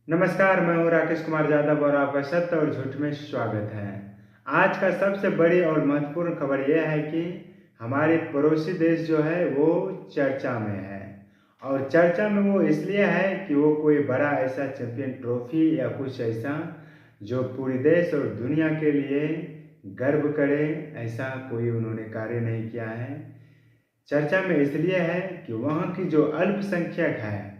नमस्कार, मैं हूँ राकेश कुमार यादव और आपका सत्य और झूठ में स्वागत है। आज का सबसे बड़ी और महत्वपूर्ण खबर यह है कि हमारे पड़ोसी देश जो है वो चर्चा में है। और चर्चा में वो इसलिए है कि वो कोई बड़ा ऐसा चैंपियन ट्रॉफी या कुछ ऐसा जो पूरे देश और दुनिया के लिए गर्व करे, ऐसा कोई उन्होंने कार्य नहीं किया है। चर्चा में इसलिए है कि वहाँ की जो अल्पसंख्यक है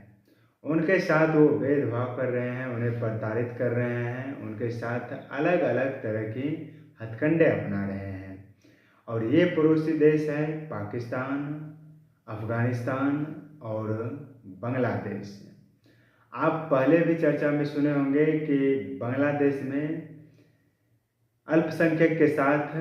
उनके साथ वो भेदभाव कर रहे हैं, उन्हें प्रताड़ित कर रहे हैं, उनके साथ अलग अलग तरह की हथकंडे अपना रहे हैं। और ये पड़ोसी देश है पाकिस्तान, अफ़गानिस्तान और बांग्लादेश। आप पहले भी चर्चा में सुने होंगे कि बांग्लादेश में अल्पसंख्यक के साथ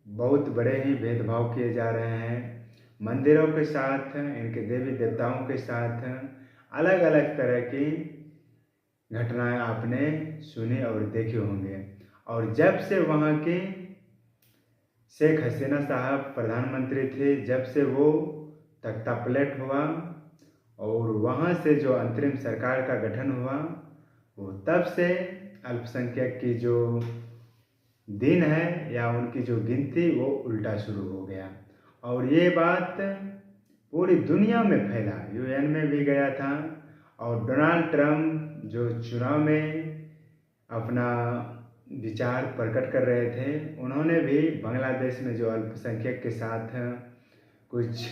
बहुत बड़े ही भेदभाव किए जा रहे हैं। मंदिरों के साथ, इनके देवी देवताओं के साथ अलग अलग तरह की घटनाएं आपने सुनी और देखी होंगे। और जब से वहाँ के शेख हसीना साहब प्रधानमंत्री थे, जब से वो तख्ता पलट हुआ और वहाँ से जो अंतरिम सरकार का गठन हुआ, वो तब से अल्पसंख्यक की जो दिन है या उनकी जो गिनती वो उल्टा शुरू हो गया। और ये बात पूरी दुनिया में फैला, यूएन में भी गया था। और डोनाल्ड ट्रंप जो चुनाव में अपना विचार प्रकट कर रहे थे, उन्होंने भी बांग्लादेश में जो अल्पसंख्यक के साथ कुछ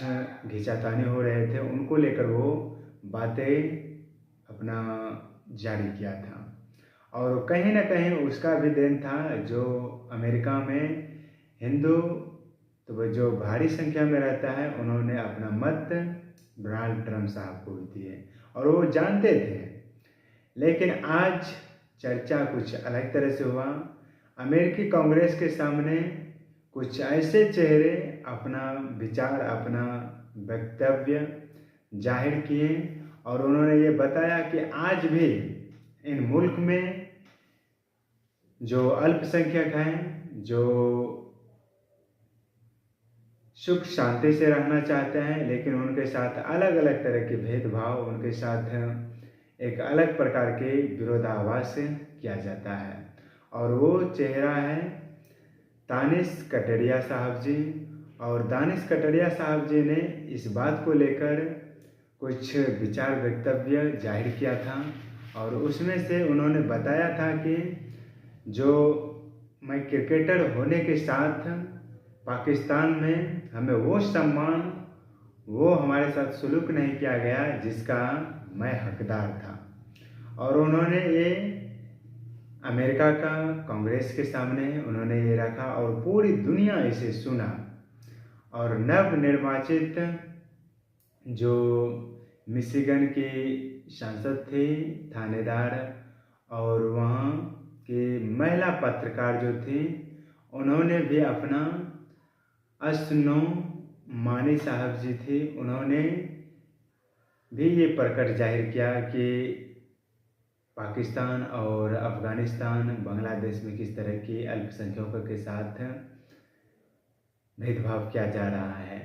खींचातानी हो रहे थे उनको लेकर वो बातें अपना जारी किया था। और कहीं ना कहीं उसका भी देन था जो अमेरिका में हिंदू तो वो जो भारी संख्या में रहता है, उन्होंने अपना मत डोनाल्ड ट्रंप साहब को भी दिए और वो जानते थे। लेकिन आज चर्चा कुछ अलग तरह से हुआ। अमेरिकी कांग्रेस के सामने कुछ ऐसे चेहरे अपना विचार, अपना वक्तव्य जाहिर किए और उन्होंने ये बताया कि आज भी इन मुल्क में जो अल्पसंख्यक हैं, जो सुख शांति से रहना चाहते हैं, लेकिन उनके साथ अलग अलग तरह के भेदभाव, उनके साथ एक अलग प्रकार के विरोधाभास किया जाता है। और वो चेहरा है दानिश कटरिया साहब जी। और दानिश कटरिया साहब जी ने इस बात को लेकर कुछ विचार वक्तव्य जाहिर किया था और उसमें से उन्होंने बताया था कि जो मैं क्रिकेटर होने के साथ पाकिस्तान में हमें वो सम्मान, वो हमारे साथ सलूक नहीं किया गया जिसका मैं हकदार था। और उन्होंने ये अमेरिका का कांग्रेस के सामने उन्होंने ये रखा और पूरी दुनिया इसे सुना। और नवनिर्वाचित जो मिशिगन की सांसद थी, थानेदार, और वहाँ की महिला पत्रकार जो थी, उन्होंने भी अपना अस्नो मानी साहब जी थी, उन्होंने भी ये प्रकट जाहिर किया कि पाकिस्तान और अफ़गानिस्तान, बांग्लादेश में किस तरह की अल्पसंख्यकों के साथ भेदभाव किया जा रहा है।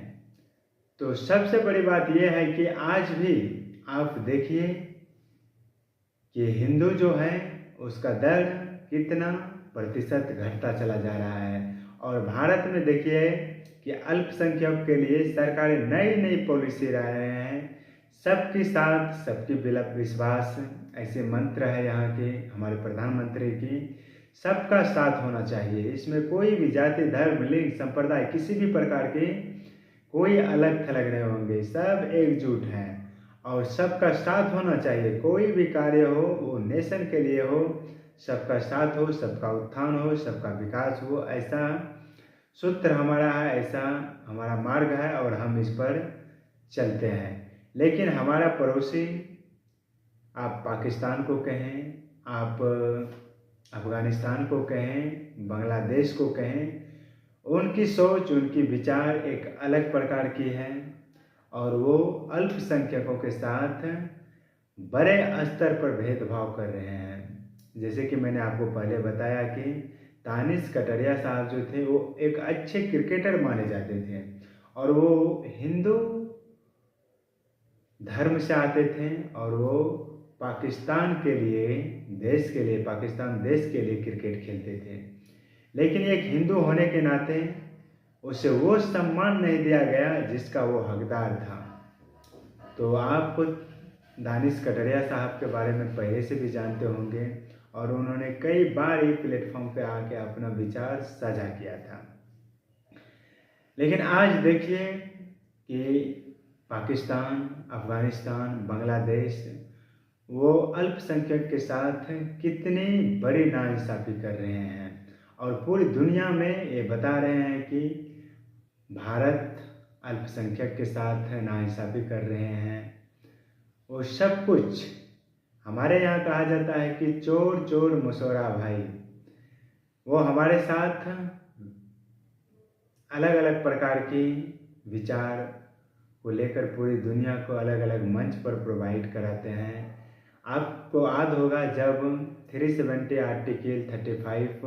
तो सबसे बड़ी बात यह है कि आज भी आप देखिए कि हिंदू जो है उसका दर कितना प्रतिशत घटता चला जा रहा है। और भारत में देखिए कि अल्पसंख्यक के लिए सरकारें नई नई पॉलिसी ला रहे हैं। सबके साथ सबकी विश्वास, ऐसे मंत्र है यहाँ के हमारे प्रधानमंत्री की। सबका साथ होना चाहिए, इसमें कोई भी जाति, धर्म, लिंग, संप्रदाय, किसी भी प्रकार के कोई अलग थलग नहीं होंगे, सब एकजुट हैं और सबका साथ होना चाहिए। कोई भी कार्य हो वो नेशन के लिए हो, सबका साथ हो, सबका उत्थान हो, सबका विकास हो, ऐसा सूत्र हमारा है, ऐसा हमारा मार्ग है और हम इस पर चलते हैं। लेकिन हमारा पड़ोसी, आप पाकिस्तान को कहें, आप अफ़गानिस्तान को कहें, बांग्लादेश को कहें, उनकी सोच, उनकी विचार एक अलग प्रकार की है और वो अल्पसंख्यकों के साथ बड़े स्तर पर भेदभाव कर रहे हैं। जैसे कि मैंने आपको पहले बताया कि दानिश कटरिया साहब जो थे वो एक अच्छे क्रिकेटर माने जाते थे और वो हिंदू धर्म से आते थे और वो पाकिस्तान के लिए, देश के लिए, पाकिस्तान देश के लिए क्रिकेट खेलते थे। लेकिन एक हिंदू होने के नाते उसे वो सम्मान नहीं दिया गया जिसका वो हकदार था। तो आप दानिश कटरिया साहब के बारे में पहले से भी जानते होंगे और उन्होंने कई बार ये प्लेटफॉर्म पे आके अपना विचार साझा किया था। लेकिन आज देखिए कि पाकिस्तान, अफगानिस्तान, बांग्लादेश वो अल्पसंख्यक के साथ कितनी बड़ी नाइंसाफ़ी कर रहे हैं और पूरी दुनिया में ये बता रहे हैं कि भारत अल्पसंख्यक के साथ नाइंसाफ़ी कर रहे हैं। वो सब कुछ हमारे यहाँ कहा जाता है कि चोर चोर मुसोरा भाई। वो हमारे साथ अलग अलग प्रकार की विचार को लेकर पूरी दुनिया को अलग अलग मंच पर प्रोवाइड कराते हैं। आपको याद होगा जब 370 आर्टिकल 35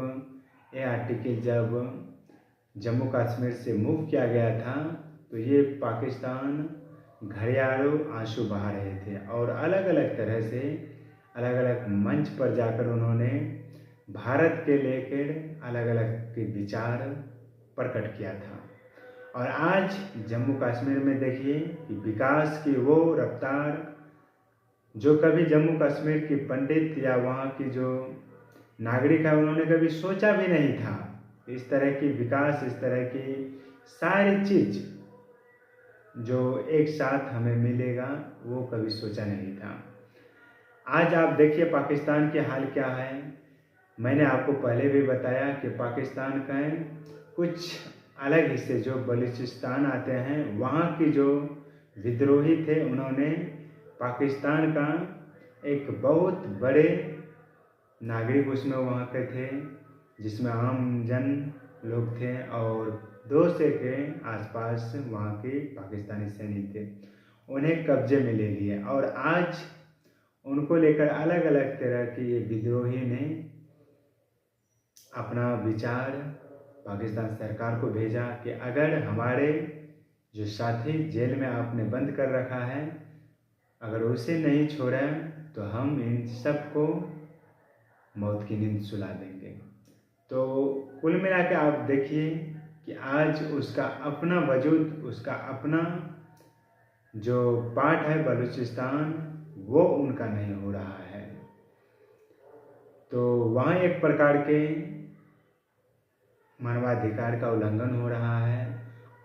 ये आर्टिकल जब जम्मू कश्मीर से मूव किया गया था तो ये पाकिस्तान घड़ियालों आंसू बहा रहे थे और अलग अलग तरह से अलग अलग मंच पर जाकर उन्होंने भारत के लेकर अलग अलग के विचार प्रकट किया था। और आज जम्मू कश्मीर में देखिए कि विकास की वो रफ्तार जो कभी जम्मू कश्मीर की पंडित या वहाँ की जो नागरिक है उन्होंने कभी सोचा भी नहीं था। इस तरह की विकास, इस तरह की सारी चीज़ जो एक साथ हमें मिलेगा वो कभी सोचा नहीं था। आज आप देखिए पाकिस्तान के हाल क्या है। मैंने आपको पहले भी बताया कि पाकिस्तान का कुछ अलग हिस्से जो बलूचिस्तान आते हैं वहाँ की जो विद्रोही थे उन्होंने पाकिस्तान का एक बहुत बड़े नागरिक उसमें वहाँ के थे जिसमें आम जन लोग थे और 200 के आसपास वहाँ के पाकिस्तानी सैनिक थे। उन्हें कब्जे में ले लिए और आज उनको लेकर अलग अलग तरह के ये विद्रोही ने अपना विचार पाकिस्तान सरकार को भेजा कि अगर हमारे जो साथी जेल में आपने बंद कर रखा है अगर उसे नहीं छोड़ा तो हम इन सबको मौत की नींद सुला देंगे। तो कुल मिला के आप देखिए कि आज उसका अपना वजूद, उसका अपना जो पार्ट है बलूचिस्तान वो उनका नहीं हो रहा है। तो वहाँ एक प्रकार के मानवाधिकार का उल्लंघन हो रहा है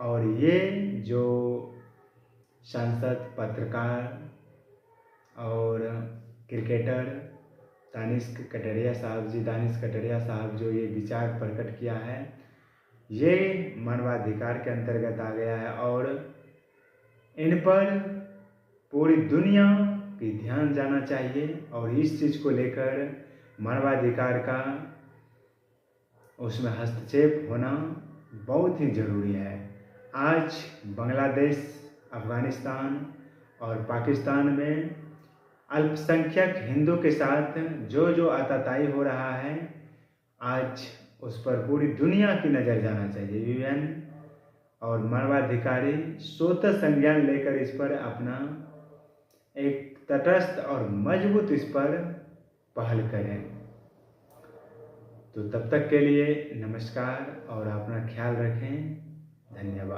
और ये जो सांसद, पत्रकार और क्रिकेटर दानिश कटरिया साहब जो ये विचार प्रकट किया है ये मानवाधिकार के अंतर्गत आ गया है और इन पर पूरी दुनिया की ध्यान जाना चाहिए और इस चीज़ को लेकर मानवाधिकार का उसमें हस्तक्षेप होना बहुत ही ज़रूरी है। आज बांग्लादेश, अफगानिस्तान और पाकिस्तान में अल्पसंख्यक हिंदू के साथ जो जो आताताई हो रहा है आज उस पर पूरी दुनिया की नज़र जाना चाहिए। यूएन और मानवाधिकारी स्वतः संज्ञान लेकर इस पर अपना एक तटस्थ और मजबूत इस पर पहल करें। तो तब तक के लिए नमस्कार और अपना ख्याल रखें। धन्यवाद।